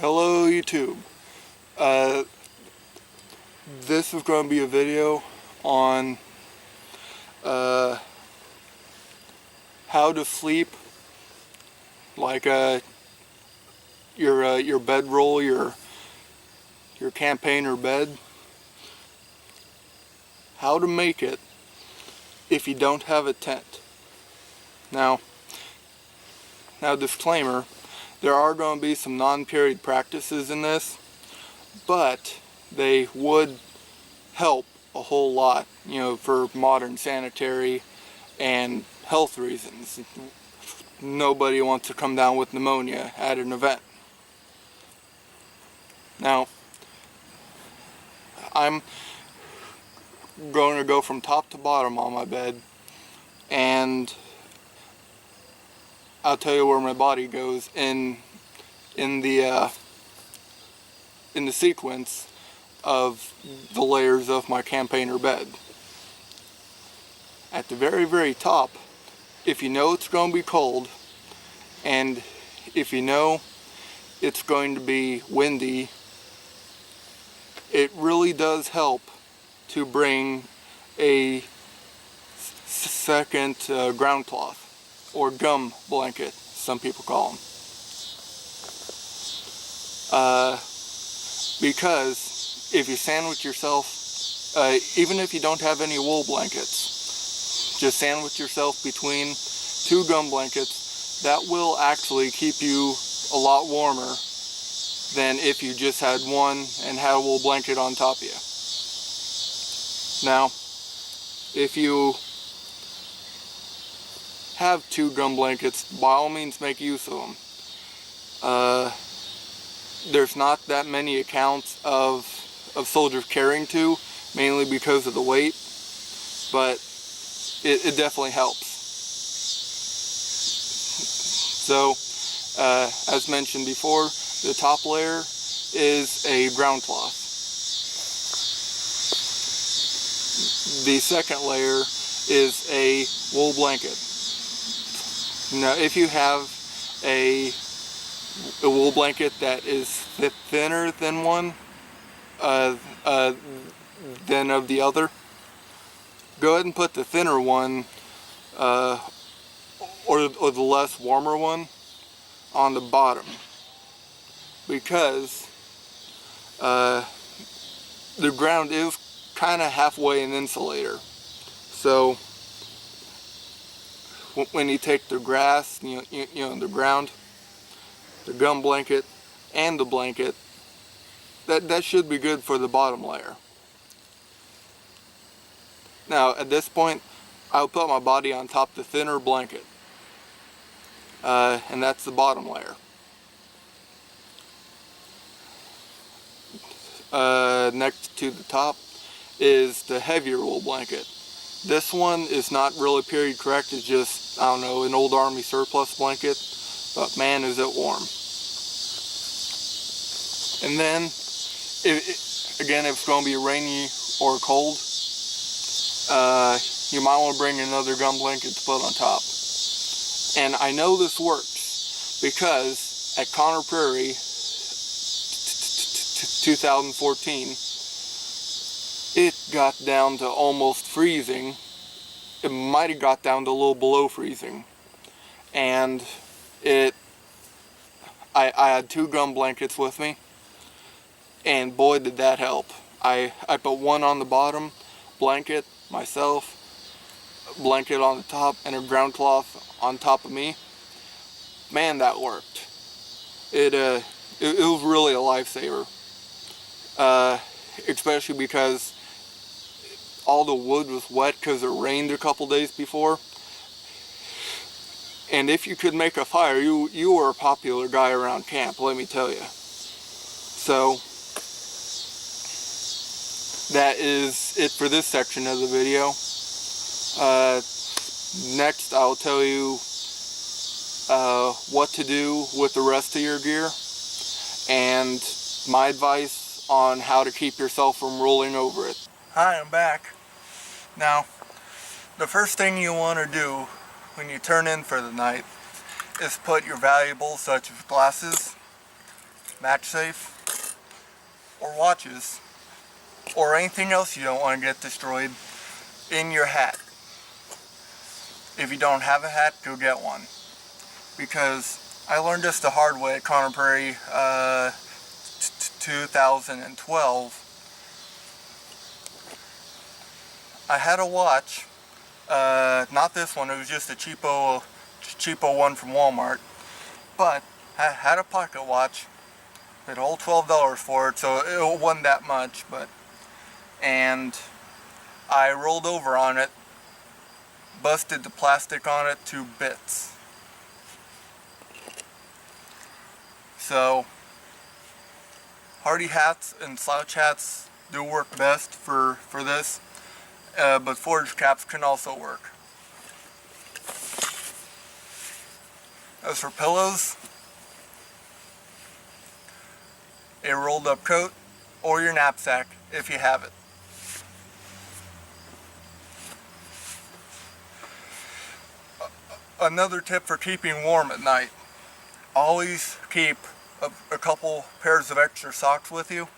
Hello YouTube. This is going to be a video on how to sleep, like your bedroll, your campaigner bed. How to make it if you don't have a tent. Now disclaimer, there are going to be some non-period practices in this, but they would help a whole lot, for modern sanitary and health reasons. Nobody wants to come down with pneumonia at an event. Now, I'm going to go from top to bottom on my bed, and I'll tell you where my body goes in the sequence of the layers of my campaigner bed. At the very, very top, if you know it's going to be cold, and if you know it's going to be windy, it really does help to bring a second ground cloth, or gum blanket, some people call them. Because if you sandwich yourself, even if you don't have any wool blankets, just sandwich yourself between two gum blankets. That will actually keep you a lot warmer than if you just had one and had a wool blanket on top of you. Now, if you have two gum blankets, by all means make use of them. There's not that many accounts of soldiers carrying two, mainly because of the weight, but it definitely helps. So, as mentioned before, the top layer is a ground cloth. The second layer is a wool blanket. Now, if you have a wool blanket that is thinner than one, than of the other, go ahead and put the thinner one, or the less warmer one, on the bottom, because the ground is kind of halfway an insulator. So when you take the grass, the ground, the gum blanket, and the blanket, that should be good for the bottom layer. Now, at this point, I'll put my body on top of the thinner blanket, and that's the bottom layer. Next to the top is the heavier wool blanket. This one is not really period correct. It's just, I don't know, an old army surplus blanket, but man, is it warm. And then, if it's going to be rainy or cold, you might want to bring another gum blanket to put on top. And I know this works because at Conner Prairie 2014, it got down to almost freezing. It might have got down to a little below freezing. And I had two gum blankets with me, and boy did that help. I put one on the bottom, blanket, myself, blanket on the top, and a ground cloth on top of me. Man, that worked. It was really a lifesaver. Especially because all the wood was wet because it rained a couple days before. And if you could make a fire, you were a popular guy around camp, let me tell you. So, that is it for this section of the video. Next, I'll tell you what to do with the rest of your gear, and my advice on how to keep yourself from rolling over it. Hi, I'm back. Now, the first thing you want to do when you turn in for the night is put your valuables such as glasses, match safe, or watches, or anything else you don't want to get destroyed in your hat. If you don't have a hat, go get one. Because I learned this the hard way at Conner Prairie 2012. I had a watch, not this one, it was just a cheapo one from Walmart, but I had a pocket watch, paid a whole $12 for it, so it wasn't that much, and I rolled over on it, busted the plastic on it to bits. So, hardy hats and slouch hats do work best for this, but forage caps can also work. As for pillows, a rolled up coat or your knapsack if you have it. Another tip for keeping warm at night: always keep a couple pairs of extra socks with you,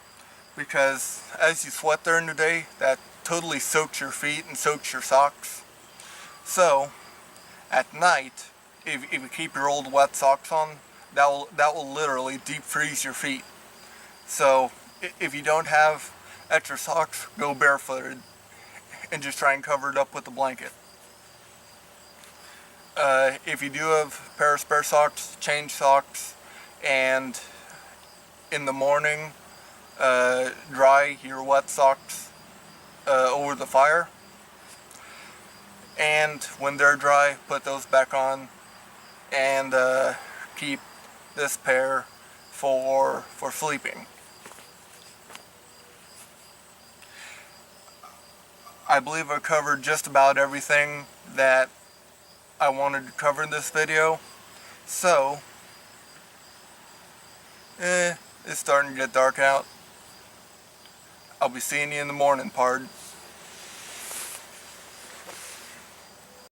because as you sweat during the day, that totally soaks your feet and soaks your socks. So at night, if you keep your old wet socks on, that will literally deep freeze your feet. So if you don't have extra socks, go barefooted and just try and cover it up with a blanket. If you do have a pair of spare socks, change socks, and in the morning dry your wet socks over the fire, and when they're dry, put those back on, and keep this pair for sleeping. I believe I covered just about everything that I wanted to cover in this video. So, it's starting to get dark out. I'll be seeing you in the morning, pard.